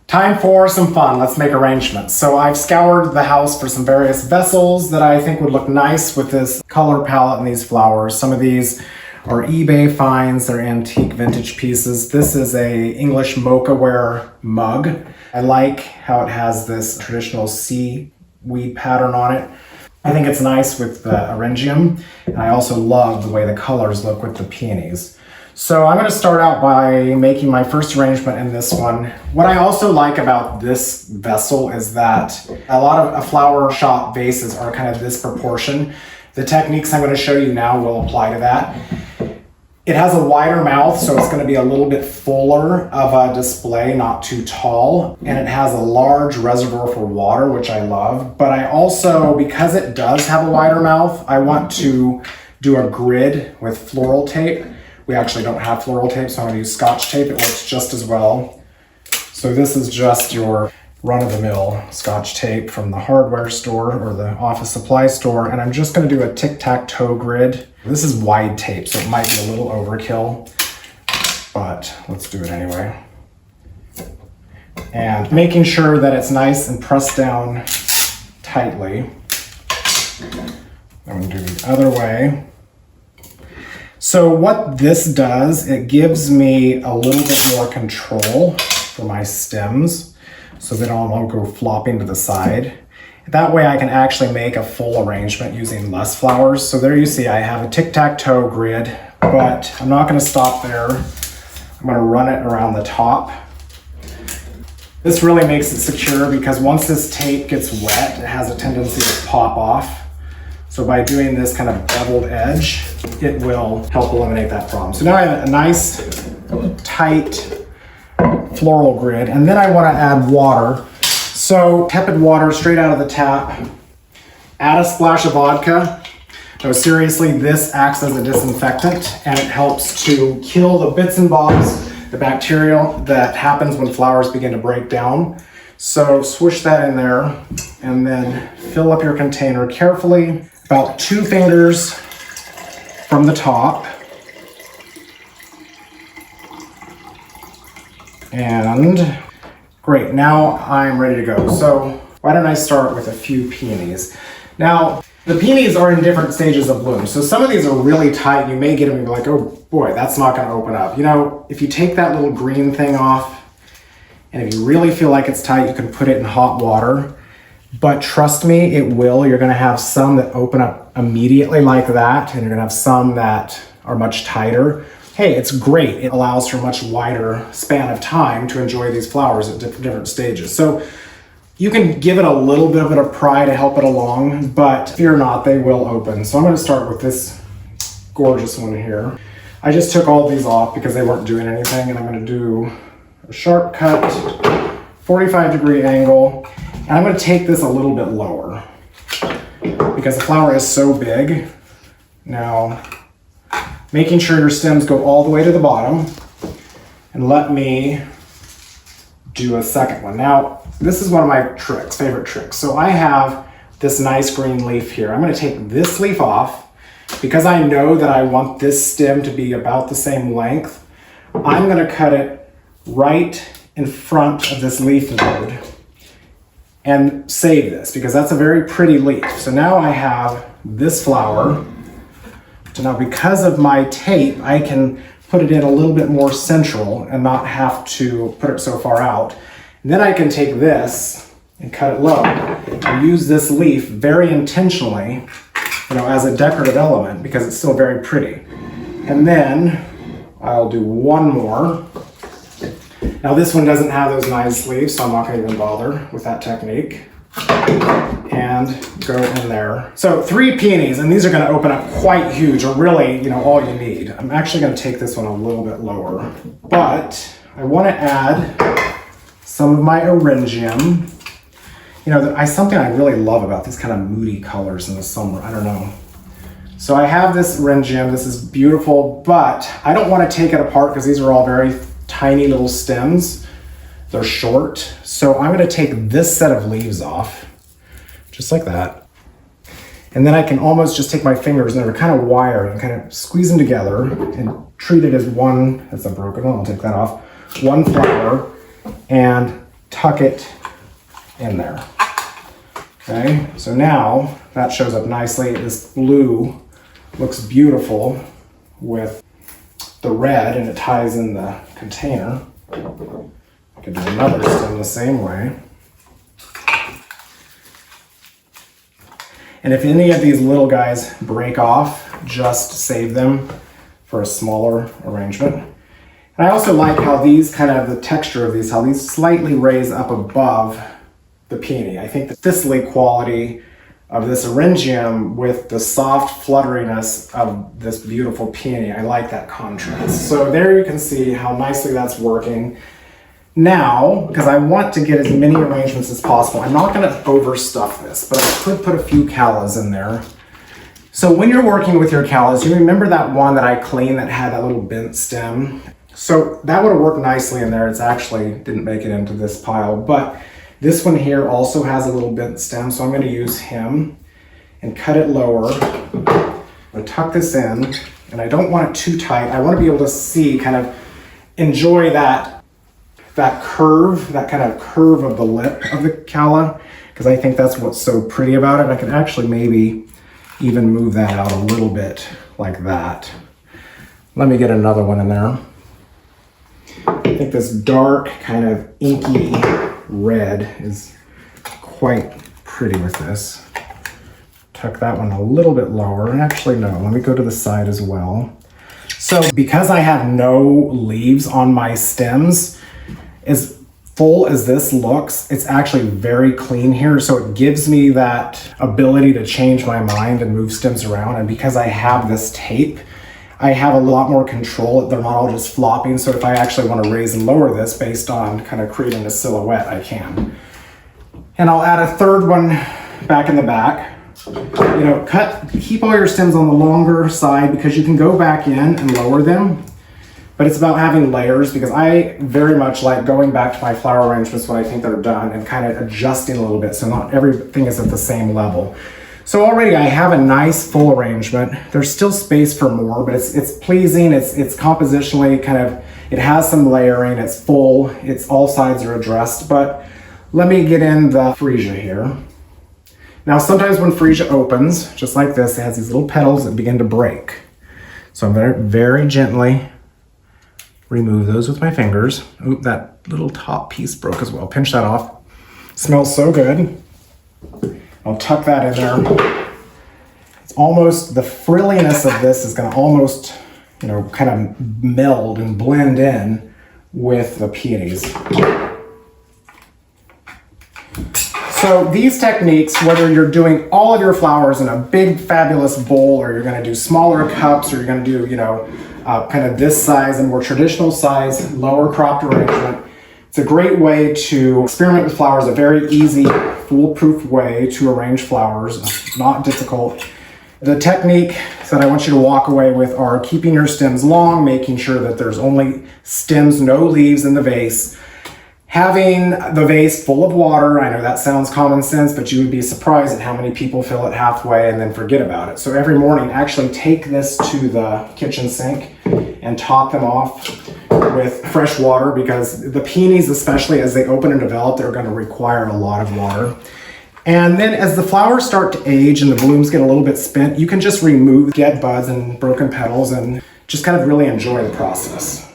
Time for some fun. Let's make arrangements. So I've scoured the house for some various vessels that I think would look nice with this color palette and these flowers. Some of these are eBay finds. They're antique vintage pieces. This is a English mocha-ware mug. I like how it has this traditional seaweed pattern on it. I think it's nice with the Orangium. And I also love the way the colors look with the peonies. So I'm going to start out by making my first arrangement in this one. What I also like about this vessel is that a lot of flower shop vases are kind of this proportion. The techniques I'm going to show you now will apply to that. It has a wider mouth, so it's going to be a little bit fuller of a display, not too tall. And it has a large reservoir for water, which I love. But I also, because it does have a wider mouth, I want to do a grid with floral tape. We actually don't have floral tape, so I'm going to use Scotch tape. It works just as well. So this is just your run-of-the-mill Scotch tape from the hardware store or the office supply store. And I'm just going to do a tic-tac-toe grid. This is wide tape, so it might be a little overkill, but let's do it anyway. And making sure that it's nice and pressed down tightly. I'm going to do the other way. So what this does, it gives me a little bit more control for my stems so they don't go flopping to the side. That way I can actually make a full arrangement using less flowers. So there you see I have a tic-tac-toe grid, but I'm not going to stop there. I'm going to run it around the top. This really makes it secure because once this tape gets wet, it has a tendency to pop off. So by doing this kind of beveled edge, it will help eliminate that problem. So now I have a nice, tight floral grid, and then I want to add water. So tepid water straight out of the tap. Add a splash of vodka. No, seriously, this acts as a disinfectant, and it helps to kill the bits and bobs, the bacteria that happens when flowers begin to break down. So swish that in there, and then fill up your container carefully. About 2 fingers from the top. And great, now I'm ready to go. So why don't I start with a few peonies? Now, the peonies are in different stages of bloom. So some of these are really tight. You may get them and be like, oh boy, that's not gonna open up. You know, if you take that little green thing off, and if you really feel like it's tight, you can put it in hot water. But trust me, it will. You're gonna have some that open up immediately like that, and you're gonna have some that are much tighter. Hey, it's great. It allows for a much wider span of time to enjoy these flowers at different stages. So you can give it a little bit of a pry to help it along, but fear not, they will open. So I'm gonna start with this gorgeous one here. I just took all these off because they weren't doing anything, and I'm gonna do a sharp cut, 45-degree angle. And I'm going to take this a little bit lower because the flower is so big. Now, making sure your stems go all the way to the bottom, and let me do a second one. Now, this is one of my favorite tricks. So I have this nice green leaf here. I'm going to take this leaf off because I know that I want this stem to be about the same length. I'm going to cut it right in front of this leaf node and save this because that's a very pretty leaf. So now I have this flower. So now because of my tape, I can put it in a little bit more central and not have to put it so far out. And then I can take this and cut it low and use this leaf very intentionally, as a decorative element because it's still very pretty. And then I'll do one more. Now this one doesn't have those nice leaves, so I'm not going to even bother with that technique. And go in there. So 3 peonies, and these are going to open up quite huge, or really, all you need. I'm actually going to take this one a little bit lower, but I want to add some of my Orangium. Something I really love about these kind of moody colors in the summer. I don't know. So I have this Orangium. This is beautiful, but I don't want to take it apart because these are all very tiny little stems. They're short. So I'm going to take this set of leaves off, just like that. And then I can almost just take my fingers, and they're kind of wired, and kind of squeeze them together and treat it as one. That's a broken one, I'll take that off. One flower, and tuck it in there. Okay, so now that shows up nicely. This blue looks beautiful with the red, and it ties in the container. I could do another stem the same way. And if any of these little guys break off, just save them for a smaller arrangement. And I also like how these the texture of these, how these slightly raise up above the peony. I think the thistly quality of this Eryngium with the soft flutteriness of this beautiful peony, I like that contrast. So there you can see how nicely that's working. Now, because I want to get as many arrangements as possible, I'm not going to overstuff this, but I could put a few callas in there. So when you're working with your callas, you remember that one that I cleaned that had that little bent stem? So that would have worked nicely in there. It's actually didn't make it into this pile, but this one here also has a little bent stem, so I'm going to use him and cut it lower. I'm going to tuck this in, and I don't want it too tight. I want to be able to see, enjoy that curve, that kind of curve of the lip of the calla, because I think that's what's so pretty about it. I can actually maybe even move that out a little bit like that. Let me get another one in there. I think this dark kind of inky red is quite pretty with this. Tuck that one a little bit lower. Actually, no, let me go to the side as well. So because I have no leaves on my stems, as full as this looks, it's actually very clean here. So it gives me that ability to change my mind and move stems around. And because I have this tape, I have a lot more control. They're not all just flopping. So if I actually want to raise and lower this based on kind of creating a silhouette, I can. And I'll add a third one back in the back. Keep all your stems on the longer side because you can go back in and lower them. But it's about having layers, because I very much like going back to my flower arrangements when I think they're done and kind of adjusting a little bit so not everything is at the same level. So already I have a nice full arrangement. There's still space for more, but it's pleasing. It's compositionally it has some layering. It's full. It's all sides are addressed. But let me get in the freesia here. Now sometimes when freesia opens, just like this, it has these little petals that begin to break. So I'm very, very gently remove those with my fingers. Oop, that little top piece broke as well. Pinch that off. Smells so good. I'll tuck that in there. It's almost, the frilliness of this is gonna almost, kind of meld and blend in with the peonies. So these techniques, whether you're doing all of your flowers in a big fabulous bowl, or you're gonna do smaller cups, or you're gonna do, kind of this size, a more traditional size, lower cropped arrangement. It's a great way to experiment with flowers, a very easy, foolproof way to arrange flowers, not difficult. The technique that I want you to walk away with are keeping your stems long, making sure that there's only stems, no leaves in the vase. Having the vase full of water. I know that sounds common sense, but you would be surprised at how many people fill it halfway and then forget about it. So every morning, actually take this to the kitchen sink and top them off with fresh water, because the peonies, especially as they open and develop, they're going to require a lot of water. And then as the flowers start to age and the blooms get a little bit spent, you can just remove dead buds and broken petals and just kind of really enjoy the process.